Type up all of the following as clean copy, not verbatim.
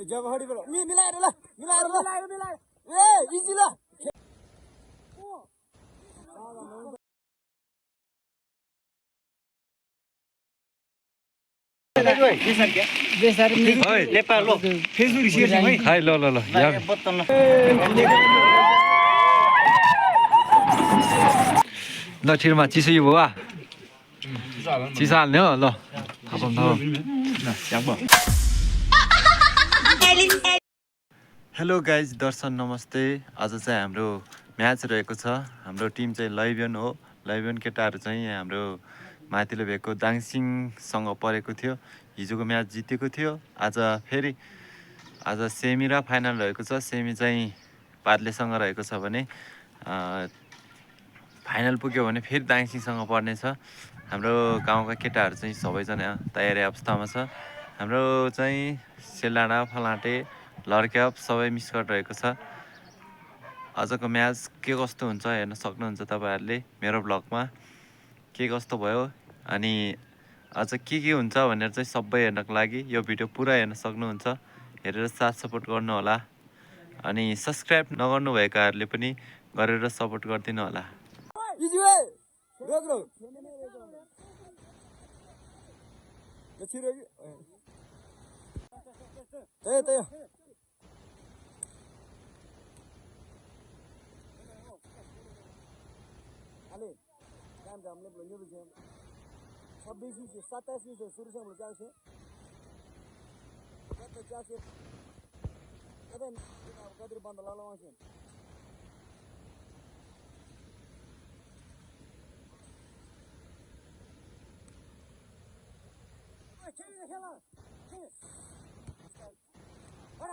जबहडी बेला मिलाएर ल मिलाएर ए इजी ल ल छिरमा चिसो यो भयो चिसो हाल्ने हो ल हेलो गाइज दर्शन नमस्ते आज चाहिँ हाम्रो म्याच रहेको छ हाम्रो टिम चाहिँ लैब्यन हो लैब्यन केटाहरू चाहिँ हाम्रो माथिल्लो भेगको दाङसिङसँग परेको थियो हिजोको म्याच जितेको थियो आज सेमी र फाइनल रहेको छ सेमी चाहिँ पार्लेसँग रहेको छ भने फाइनल पुग्यो भने फेरि दाङसिङसँग पर्नेछ हाम्रो गाउँका केटाहरू चाहिँ सबैजना तयारी अवस्थामा छ हाम्रो चाहिँ सेलाडा फलाटे लड्क्याप सबै मिस गरिरहेको छ आजको म्याच के कस्तो हुन्छ हेर्न सक्नुहुन्छ तपाईँहरूले मेरो ब्लगमा के कस्तो भयो अनि अझ के हुन्छ भनेर चाहिँ सबै हेर्नको लागि यो भिडियो पुरा हेर्न सक्नुहुन्छ हेरेर साथ सपोर्ट गर्नु होला अनि सब्स्क्राइब नगर्नु भएकाहरूले पनि गरेर सपोर्ट गरिदिनु होला इजी वे रोक रोक छिरो त्यही allez, काम हमने बोलियो भी 26 से 27 से शुरू से हम लोग क्या से तो क्या से अरे कदर बंद ला लो से खेल खेला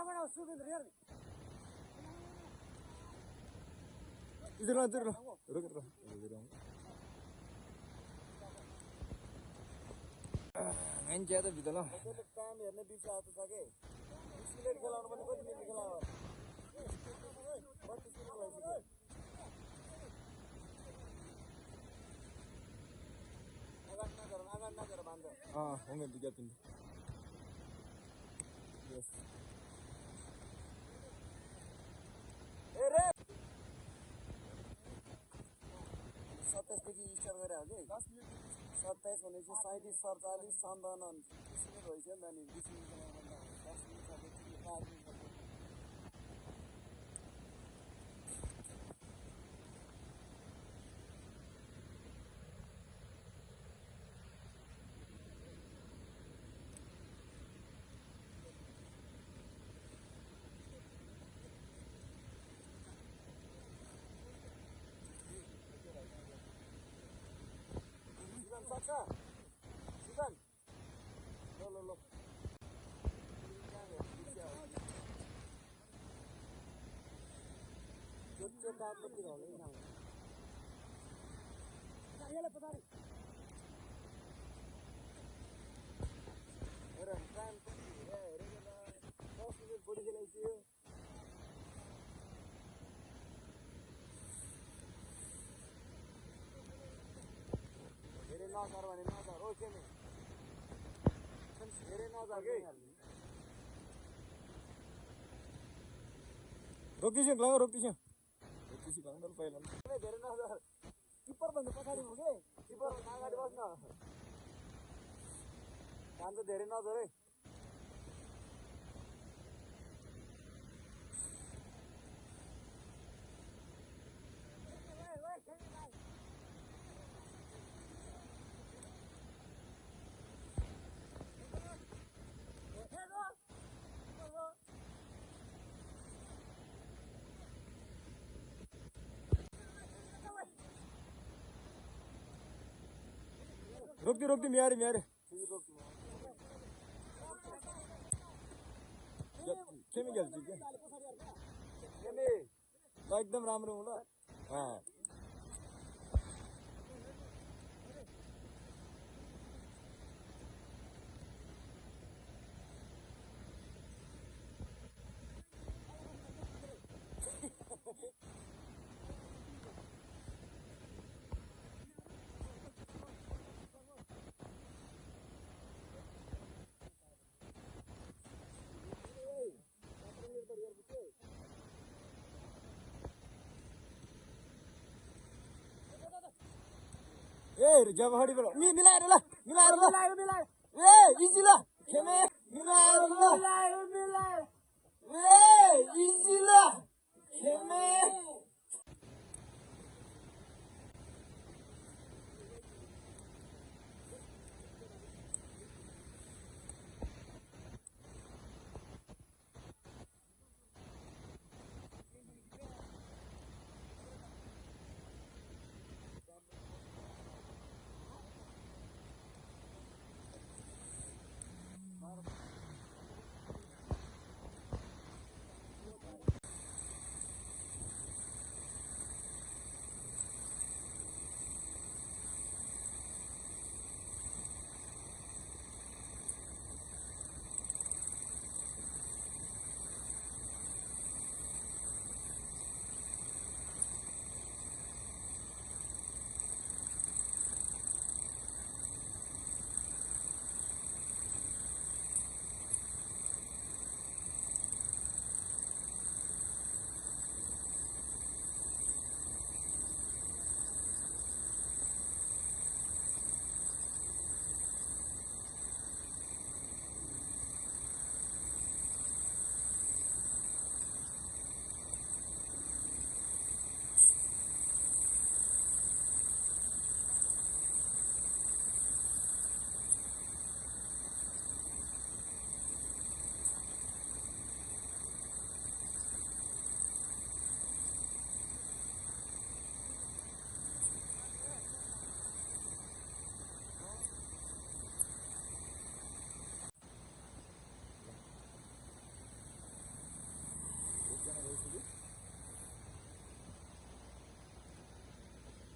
बड़ा शुरू कर यार इधर रुक मैं ज्यादा बिता लो टाइम हेर्ने बीच आतो छ के स्पिलेट खेलाउनु पनि कति मिनिट खेलायो 32 मिनेट भइसक्यो आगान नगर बान्द होंगे दिक्कत नहीं यस ए रे 27 देखि स्टार्ट गरे हो के 10 मिनेट 27 भनेपछि 37 47 57 20 मिनेट भइसक्यो नि त नि 20 मिनेट खेलाउनु 10 मिनेट सकेपछि 5 minute Saksa. Susan. Lo. Jujur tak lebih dulu ini. Saya lepas hari. Orang kan, orang boleh jalan sih. नजर भने नजर ओके नि धेरै नजर के रोक्दिछु रोक्दिछु भन्दा पहिला धेरै नजर किपर भन्दा पछाडि हो के किपर अगाडि बस्न काम त धेरै नजर है रोक्दी म्यारे केमी खेल्छु के एकदम राम्रो हो ल जबहडी मिलाएर ल मिलाएर ए इजी ल खेमे मिलाएर ल ए इजी ल खेमे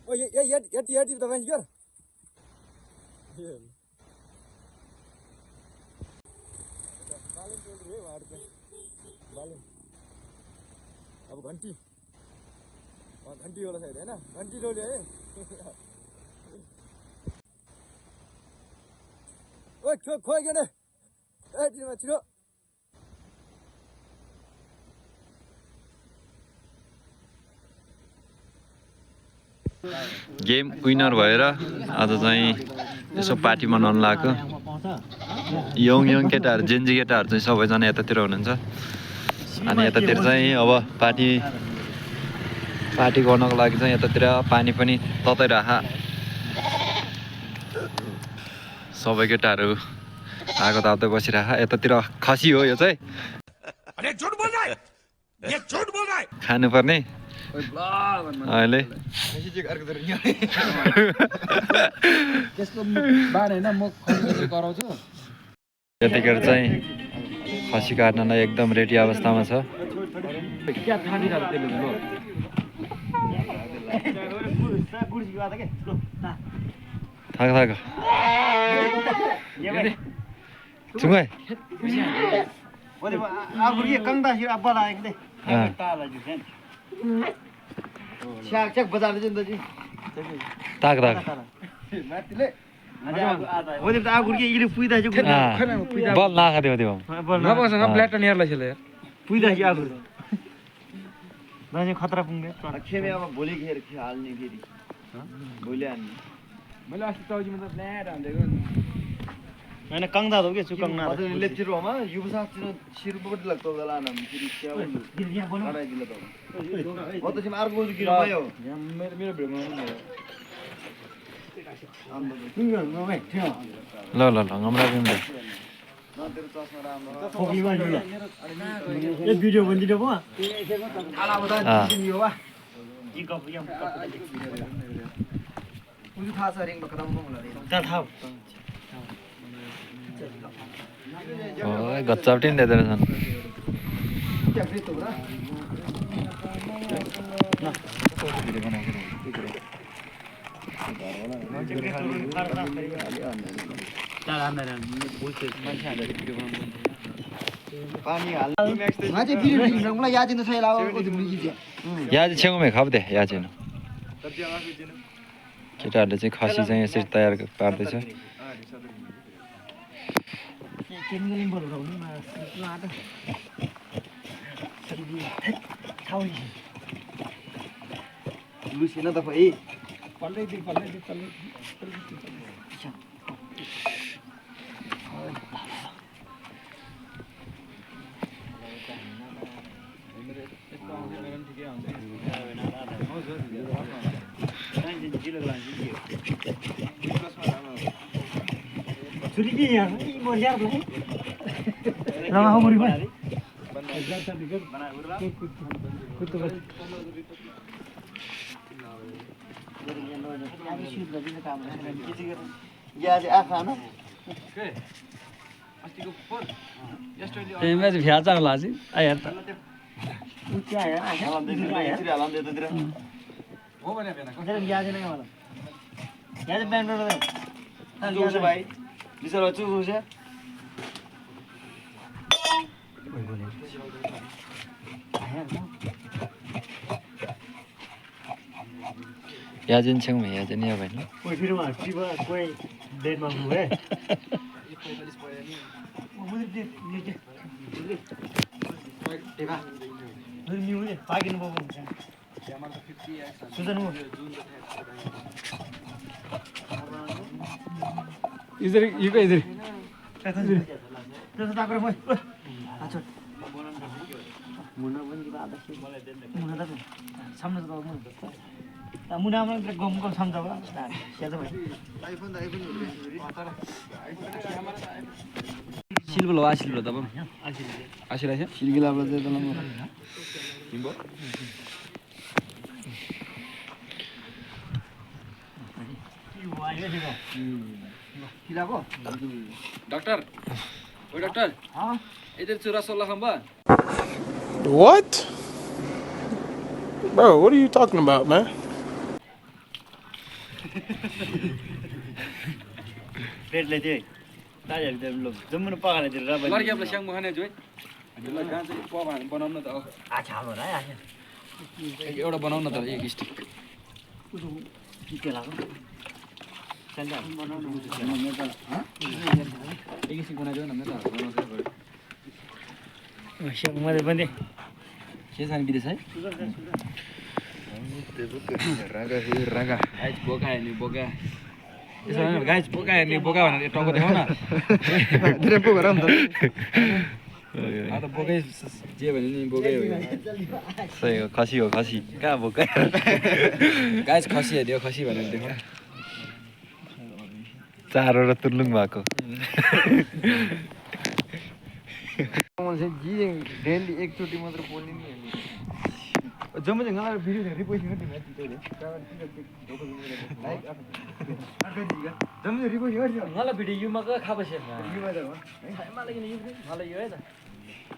Oh, yet the Avenger. अब घंटी वाला साइड है ना घंटी डोली है ओए खो गया ना ए छिरो गेम विनर भएर आज चाहिँ यसो पार्टी मनाउन लाग्यो यङ केटाहरू जेन्जी केटाहरू चाहिँ सबैजना यतातिर हुनुहुन्छ अनि यतातिर चाहिँ अब पार्टी गर्नको लागि चाहिँ यतातिर पानी पनि तताइराखा सबै केटाहरू आगो ताप्दै बसिराखा यतातिर खसी हो यो चाहिँ खानुपर्ने अहिले यतिखेर चाहिँ खसी काट्नलाई एकदम रेडी अवस्थामा छ थाक चुङ्गाइ ताक बल नाखादियो त्यो खतरा पुग्ने खेमे अब भोलि खेर हाल्ने फेरि भोलि हाल्ने मैले अस्ति चौजी मतलब ल्याएर हालेको हैन कंगदा हो के चुकंगना लेप्ची रोमा युवसा शिरपट लाग्तो बेला नाम फेरि क्या बोल्नु अरे दिला त हो त सिम अर्को गिर भयो मेरो भेडमा ल हमरा पनि एक भिडियो बनिदिनु भयो थाहा छ रिङ बकरा गच्चापट्टि नि दिँदैन छन् याजी छेउमै खाप्दे याजिनु केटाहरूले चाहिँ खसी चाहिँ यसरी तयार पार्दैछ लुसेन त भाइ मैं भ्या चांगला जी आया था भाई 야진 청매 야진이야 봐요. कोई फिर वहाँ कोई डेट में हुए इधर ये का इधर मुनामा गमको सम्झाउ 실버 와 실버 다 봐. 아시라죠? 실기라고 해도 너무 임보. डॉक्टर ओ डॉक्टर हां इधर चूरा 16 खंबा What? Bro, what are you talking about, man? पेट ले दे ताजा दे लो जम्मन पकाले दे र लड़की आपले स्याङ मखाने जोइ हामीलाई गाँच पका बनाउन त अच्छा हो र आछ एउटा बनाउन त एक स्टिक के लाग्यो चल्दा बनाउन एक स्टिक बनाइदियो न मेरो स्याङ मध्ये पनि के जाने विदेश है रागा गाइस बोका है नि बोका यसो हैन गाइस बोका है नि बोका भनेर टाउको देखाउ न धेरै पो गरम त आ त बोकै जे भने नि बोकै हो सही हो खसी कहाँ बोका गाइस खसी है दियो खसी भनेर देखाउ चारवटा तुर्लुङ भएको मान्छे जी डेली एकचोटि मात्र बोल्ने नि जम्मै जङ्गल भिडियो हेरि पैसा गर्दै म्याच जित्यो जम्मै रिपोर्ट गर्छ मलाई भिडियो युमा का खाबे छ युमा त हो मलाई किन युमा मलाई यो है त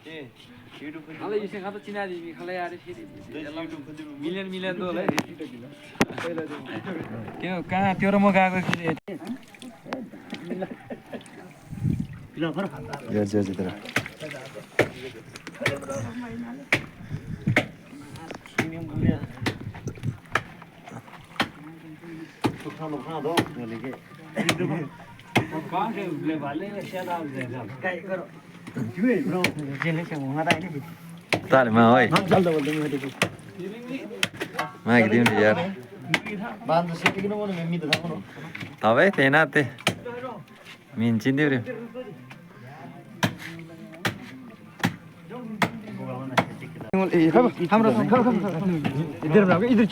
ए युट्युब मलाई यसै खात चिना दि खलाई आरे फेरि मिलियन दो है के कहाँ त्यो र म गएको गर्छ जित्र तारमा है मागिदिउँ नि यार तपाईँ त्यही न त्यही मिन्चिन्थ्यो रे इधर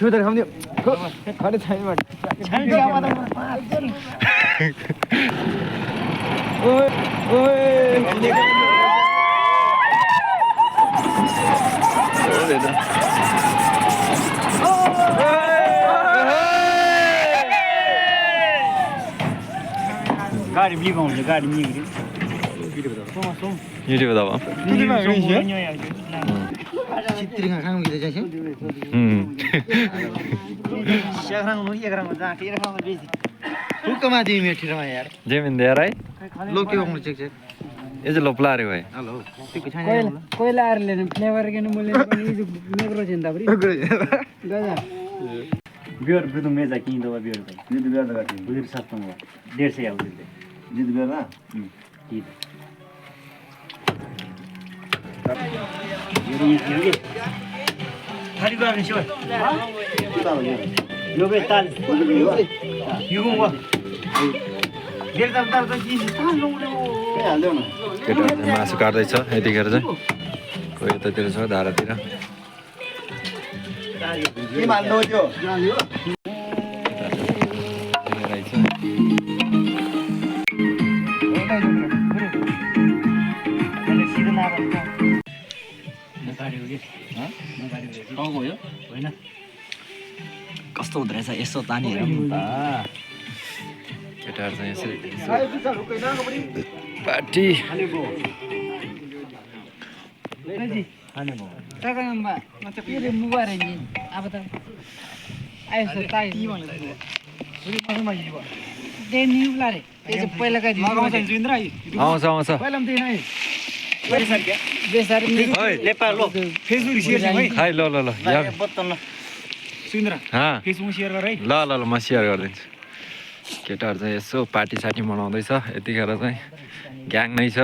छोड़ हम खड़े छाई मत ओए गाडी बिगाउँछ गाडी निग्री युट्युब दबाऊ चित्रिङ खानु गइरहेछ छ स्याग्राङ नु एकराङ जा के राख्नु बेसी फुकमा दिए मेठीमा यार जेमिन दे राइ लो के गर्नु चेक चेक ए जे लोपला रे भाइ हेलो त्यो छैन कोइला आरले फ्लेभर के मैले पनि नेग्रो जिन्दा भरि गजा बियर ब्रुदु मेजा किन दवा बियर भाइ नि बियर दगा किन बुझिर सस्तो म 150 आउ दिले जित बियर ना ठीक खाली गर्ने छ यो बे ताल यो गो गेर दाम त जिस ताल लौले के हाल्देऊ न केटा मासु काट्दैछ यतिखेर चाहिँ कोही यतातिर छ धारातिर केमा हाल्नु हो त्यो कस्तो हुँदो रहेछ यसो तानी हेरौँ त केटाहरू चाहिँ यसरी पार्टी आउँछ आउँछ खै ल ल ल ल ल ल म सेयर गरिदिन्छु केटाहरू चाहिँ यसो पार्टी सार्टी मनाउँदैछ यतिखेर चाहिँ ग्याङ नै छ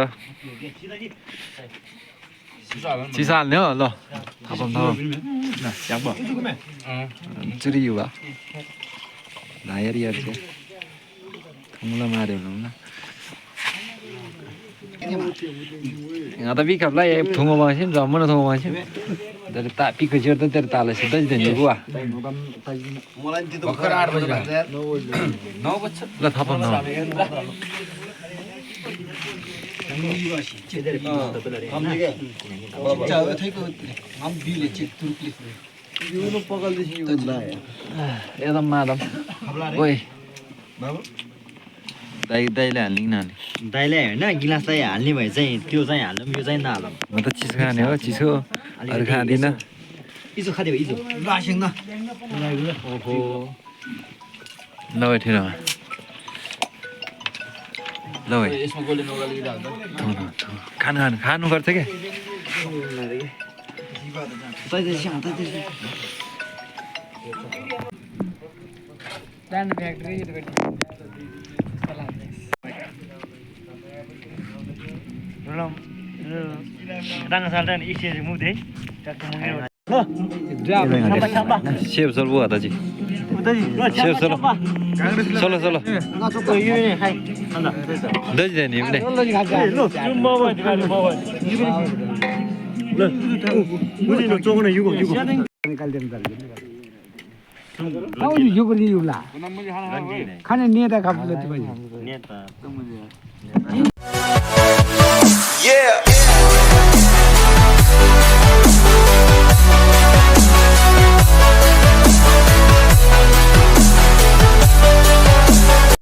चिसा हाल्ने हो ल चुरी युवा यार चाहिँ थुङ्ला माऱ्यो भनौँ न आता बिकापलाई थुङ्गो मान्छे नि जम्म न थुङ्गो मान्छे तेरो ता पिको चियर त तेरो तालाई सिधै दिन्छ बुवा भर्खर 8 बजे 9 बज्छ ल थपाउनु एकदम मादम ओइ दाइले हाल्ने कि नहाल्ने दाइले होइन गिलासलाई हाल्ने भए चाहिँ त्यो चाहिँ हाल्नु यो चाहिँ नहालौँ म त चिसो खाने हो चिसो अरू खाँदिनँ इजो खाँदै भयो इजो लासेङ न ओहो ल बैठेर ल भाइ यसमा गोल्डन ओगल लिइराख्दा खानु खानु खानु गर्छ क्या सेब चल बुवा दाजी सेब चलो चलो चलो दाजी जाने पनि खाने नेता खाप नेता